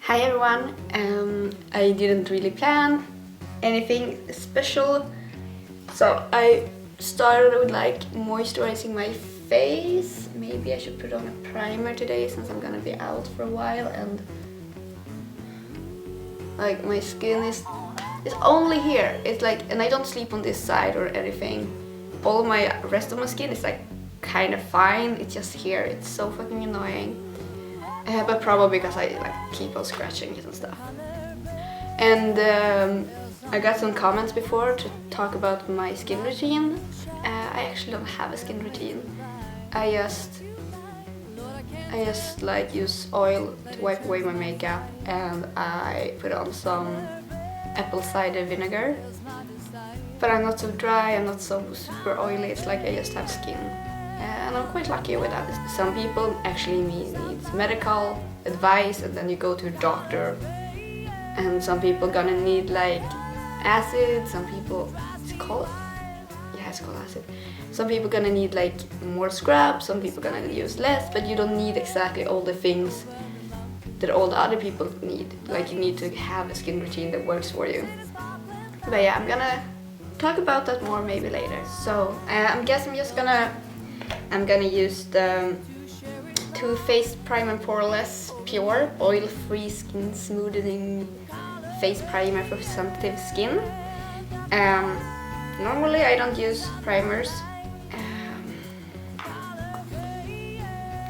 Hi everyone, I didn't really plan anything special, so I started with like moisturizing my face. Maybe I should put on a primer today since I'm gonna be out for a while, and like my skin is only here. It's like, and I don't sleep on this side or anything. All my rest of my skin is like kind of fine. It's just here. It's so fucking annoying. But probably because I like keep on scratching it and stuff. And I got some comments before to talk about my skin routine. I actually don't have a skin routine. I just like use oil to wipe away my makeup, and I put on some apple cider vinegar. But I'm not so dry, I'm not so super oily. It's like I just have skin. And I'm quite lucky with that. Some people actually need medical advice, and then you go to a doctor. And some people gonna need like acid, some people, it's called acid. Some people gonna need like more scrub, some people gonna use less, but you don't need exactly all the things that all the other people need. Like you need to have a skin routine that works for you. But yeah, I'm gonna talk about that more maybe later. So I guess I'm gonna use the Too Faced Prime and Poreless Pure Oil-Free Skin Smoothing Face Primer for sensitive skin. Normally I don't use primers,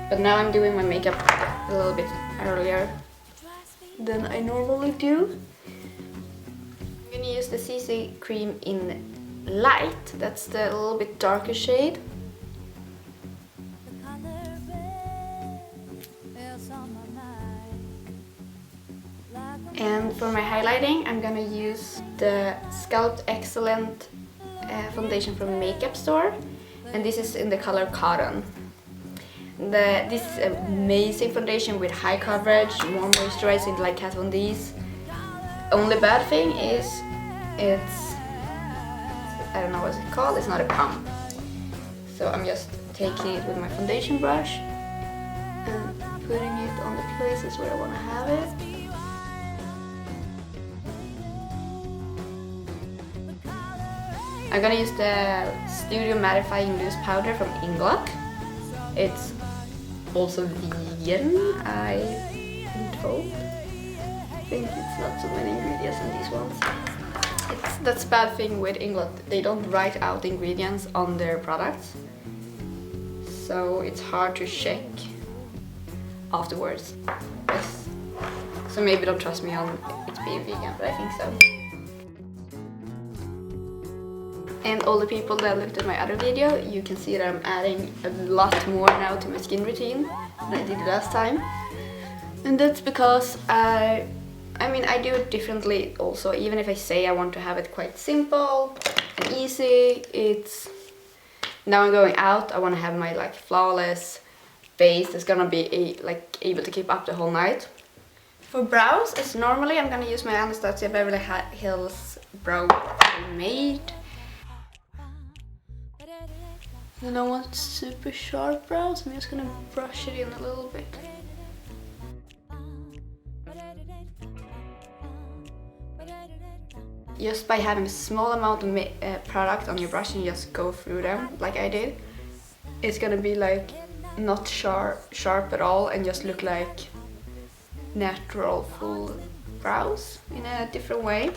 but now I'm doing my makeup a little bit earlier than I normally do. I'm gonna use the CC cream in Light. That's the little bit darker shade. And for my highlighting, I'm gonna use the Sculpt Excellent foundation from Makeup Store, and this is in the color Cotton. This is an amazing foundation with high coverage, more moisturizing, like has on these. Only bad thing is it's, I don't know what it's called, it's not a pump. So I'm just taking it with my foundation brush and putting it on the places where I want to have it. I'm gonna use the Studio Mattifying Loose Powder from Inglot. It's also vegan, I've been told. I think it's not so many ingredients in these ones. That's a bad thing with Inglot. They don't write out ingredients on their products, so it's hard to check afterwards. Yes. So maybe don't trust me on it being vegan, but I think so. And all the people that looked at my other video, you can see that I'm adding a lot more now to my skin routine than I did last time. And that's because I do it differently also. Even if I say I want to have it quite simple and easy, now I'm going out, I want to have my like flawless face that's gonna be able to keep up the whole night. For brows, as normally I'm gonna use my Anastasia Beverly Hills Brow Pomade. I don't want super sharp brows, I'm just gonna brush it in a little bit. Just by having a small amount of product on your brush and just go through them like I did, it's gonna be like not sharp at all and just look like natural full brows in a different way.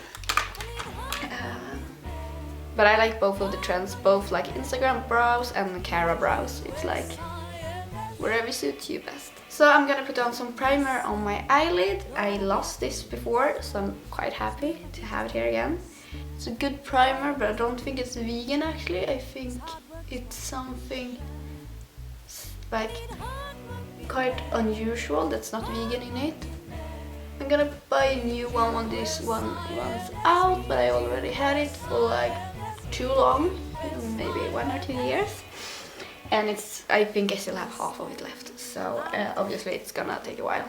But I like both of the trends, both like Instagram brows and Cara brows. It's like wherever suits you best. So I'm gonna put on some primer on my eyelid. I lost this before, so I'm quite happy to have it here again. It's a good primer, but I don't think it's vegan actually. I think it's something like quite unusual that's not vegan in it. I'm gonna buy a new one when this one runs out, but I already had it for like too long, maybe 1 or 2 years, and I think I still have half of it left, so obviously it's gonna take a while.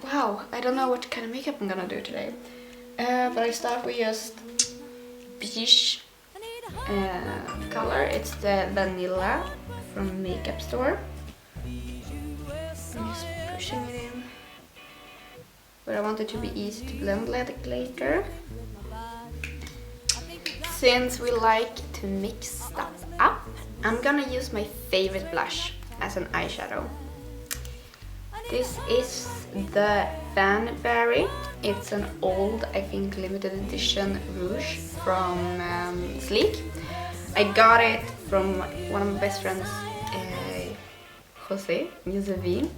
Wow, I don't know what kind of makeup I'm gonna do today, but I start with just beige color. It's the Vanilla from Makeup Store. I'm just pushing it in. but I want it to be easy to blend later. Since we like to mix stuff up, I'm gonna use my favorite blush as an eyeshadow. This is the FENBERRY. It's an old, I think, limited edition rouge from Sleek. I got it from one of my best friends, Josevine,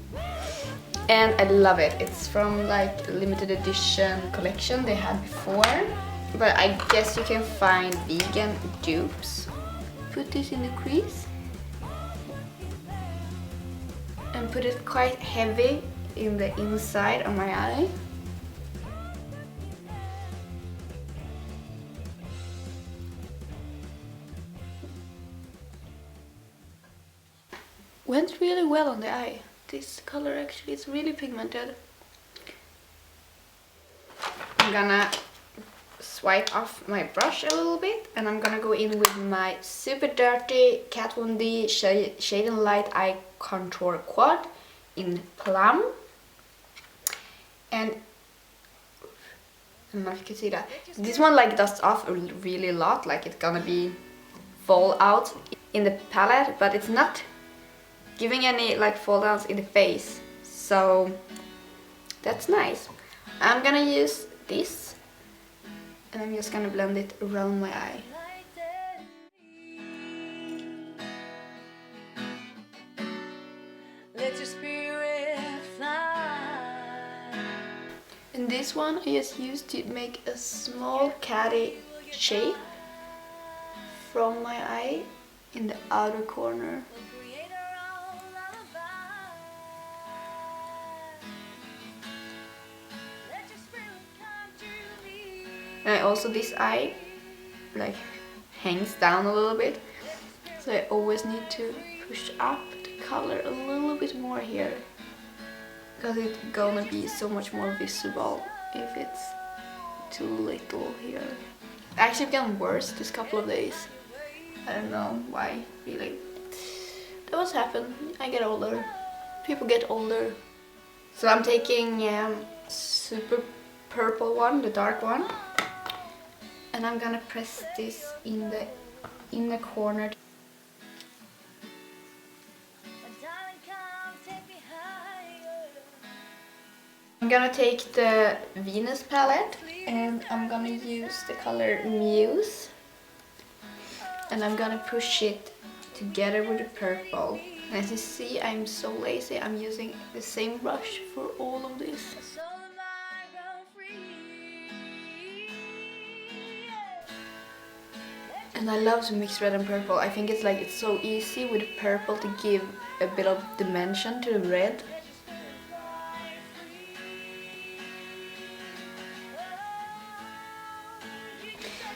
and I love it. It's from like a limited edition collection they had before, but I guess you can find vegan dupes. Put this in the crease and put it quite heavy in the inside of my eye. Went really well on the eye. This color actually is really pigmented. I'm gonna swipe off my brush a little bit, and I'm gonna go in with my super dirty Kat Von D Shade and Light Eye Contour Quad in Plum. And I don't know if you can see that. This one like dusts off a really lot, like it's gonna be fall out in the palette, but it's not giving any like fall downs in the face, so that's nice. I'm gonna use this, and I'm just gonna blend it around my eye. Let your spirit fly. And this one I just used to make a small catty shape from my eye in the outer corner. And also this eye like hangs down a little bit, so I always need to push up the color a little bit more here, because it's gonna be so much more visible if it's too little here. Actually it's gotten worse this couple of days. I don't know why, really. That was happen. I get older. People get older. So I'm taking super purple one, the dark one. And I'm gonna press this in the inner corner. I'm gonna take the Venus palette, and I'm gonna use the color Muse, and I'm gonna push it together with the purple. And as you see, I'm so lazy, I'm using the same brush for all of this. And I love to mix red and purple. I think it's like it's so easy with purple to give a bit of dimension to the red.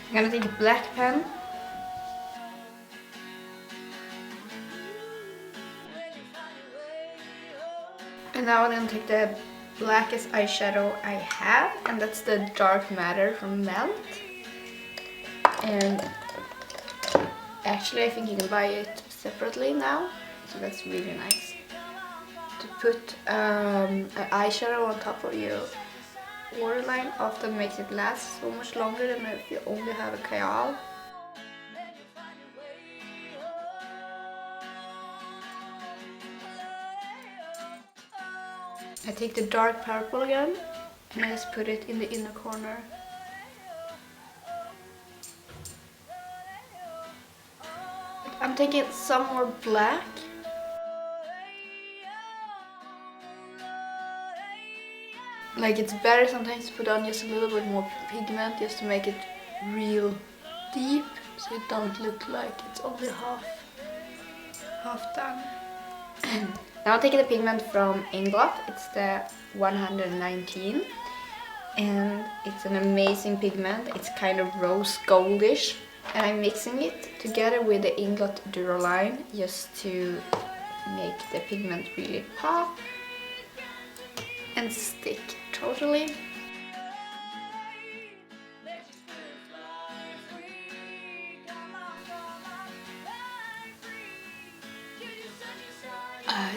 I'm gonna take a black pen. And now I'm gonna take the blackest eyeshadow I have, and that's the Dark Matter from Melt. And actually I think you can buy it separately now, so that's really nice. To put an eyeshadow on top of your waterline often makes it last so much longer than if you only have a kajal. I take the dark purple again, and I just put it in the inner corner. I'm taking some more black. Like, it's better sometimes to put on just a little bit more pigment just to make it real deep, so it don't look like it's only half done. Now I'm taking the pigment from Inglot. It's the 119, and it's an amazing pigment. It's kind of rose goldish, and I'm mixing it together with the Inglot DURALINE just to make the pigment really pop and stick totally.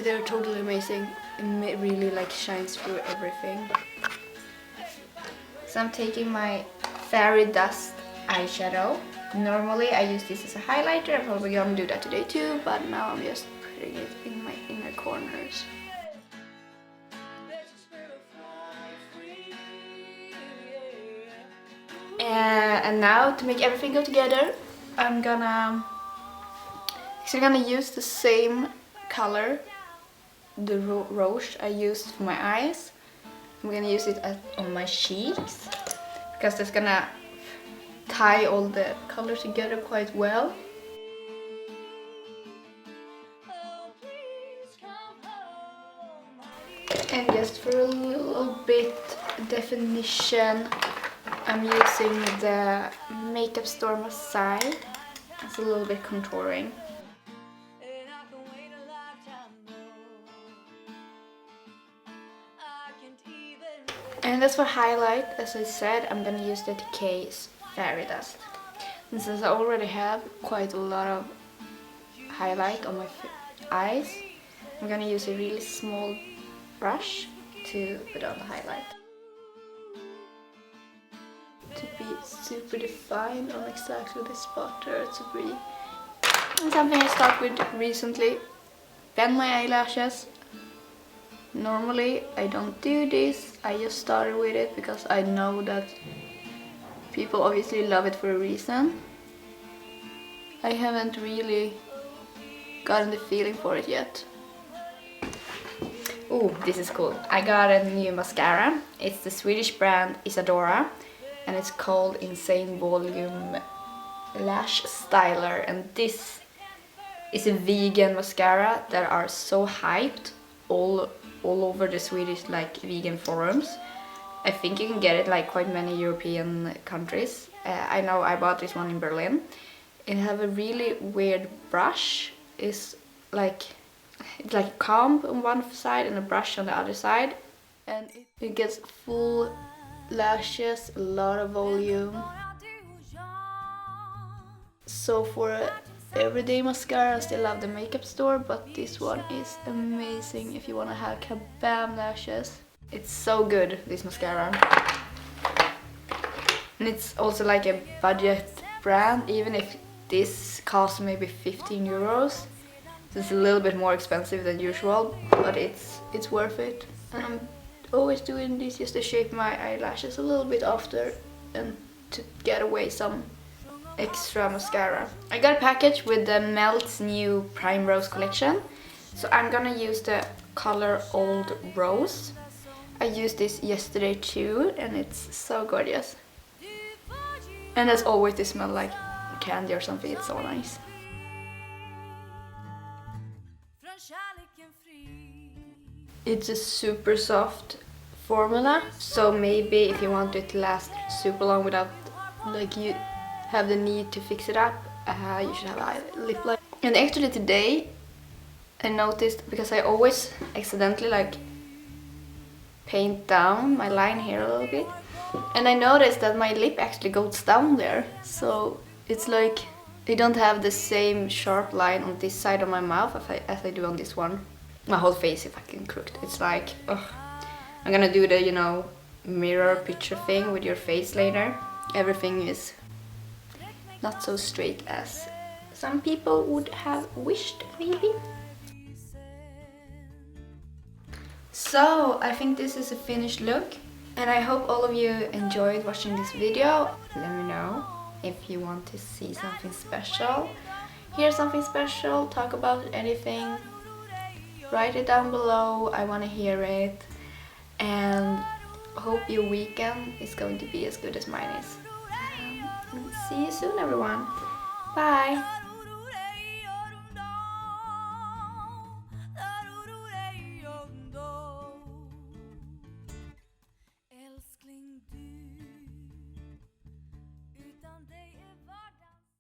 They're totally amazing. It really like shines through everything. So I'm taking my FAIRYDUST eyeshadow. Normally I use this as a highlighter. I'm probably gonna do that today too, but now I'm just putting it in my inner corners. And now to make everything go together, I'm gonna use the same color, the Rouge I used for my eyes. I'm gonna use it on my cheeks because it's gonna tie all the colors together quite well. And just for a little bit definition, I'm using the makeup store MASAI. It's a little bit contouring. And as for highlight, as I said, I'm gonna use the TIKEI's FAIRYDUST. And since I already have quite a lot of highlight on my eyes, I'm gonna use a really small brush to put on the highlight. To be super defined on exactly the spot where it should be. And something I started with recently, bend my eyelashes. Normally I don't do this, I just started with it because I know that people obviously love it for a reason. I haven't really gotten the feeling for it yet. Oh, this is cool. I got a new mascara. It's the Swedish brand ISADORA and it's called Insane Volume Lash Styler, and this is a vegan mascara that are so hyped all over the Swedish like vegan forums. I think you can get it like quite many European countries. I know I bought this one in Berlin. It have a really weird brush. It's like a comb on one side and a brush on the other side, and it gets full lashes, a lot of volume. So for everyday mascara I still love the makeup store, but this one is amazing if you want to have kabam lashes. It's so good, this mascara. And it's also like a budget brand, even if this costs maybe 15 euros. It's a little bit more expensive than usual, but it's worth it. And I'm always doing this just to shape my eyelashes a little bit after and to get away some extra mascara. I got a package with the Melt's new Primrose collection, so I'm gonna use the color Old Rose. I used this yesterday too, and it's so gorgeous. And as always, they smell like candy or something. It's so nice. It's a super soft formula, so maybe if you want it to last super long without like you have the need to fix it up, you should have a lip liner. And actually today I noticed, because I always accidentally like paint down my line here a little bit, and I noticed that my lip actually goes down there, so it's like I don't have the same sharp line on this side of my mouth as I do on this one. My whole face is fucking crooked. It's like, ugh. I'm gonna do the, you know, mirror picture thing with your face later. Everything is not so straight as some people would have wished, maybe. So I think this is a finished look, and I hope all of you enjoyed watching this video. Let me know if you want to see something special, hear something special, talk about anything. Write it down below, I want to hear it, and hope your weekend is going to be as good as mine is. See you soon, everyone. Bye!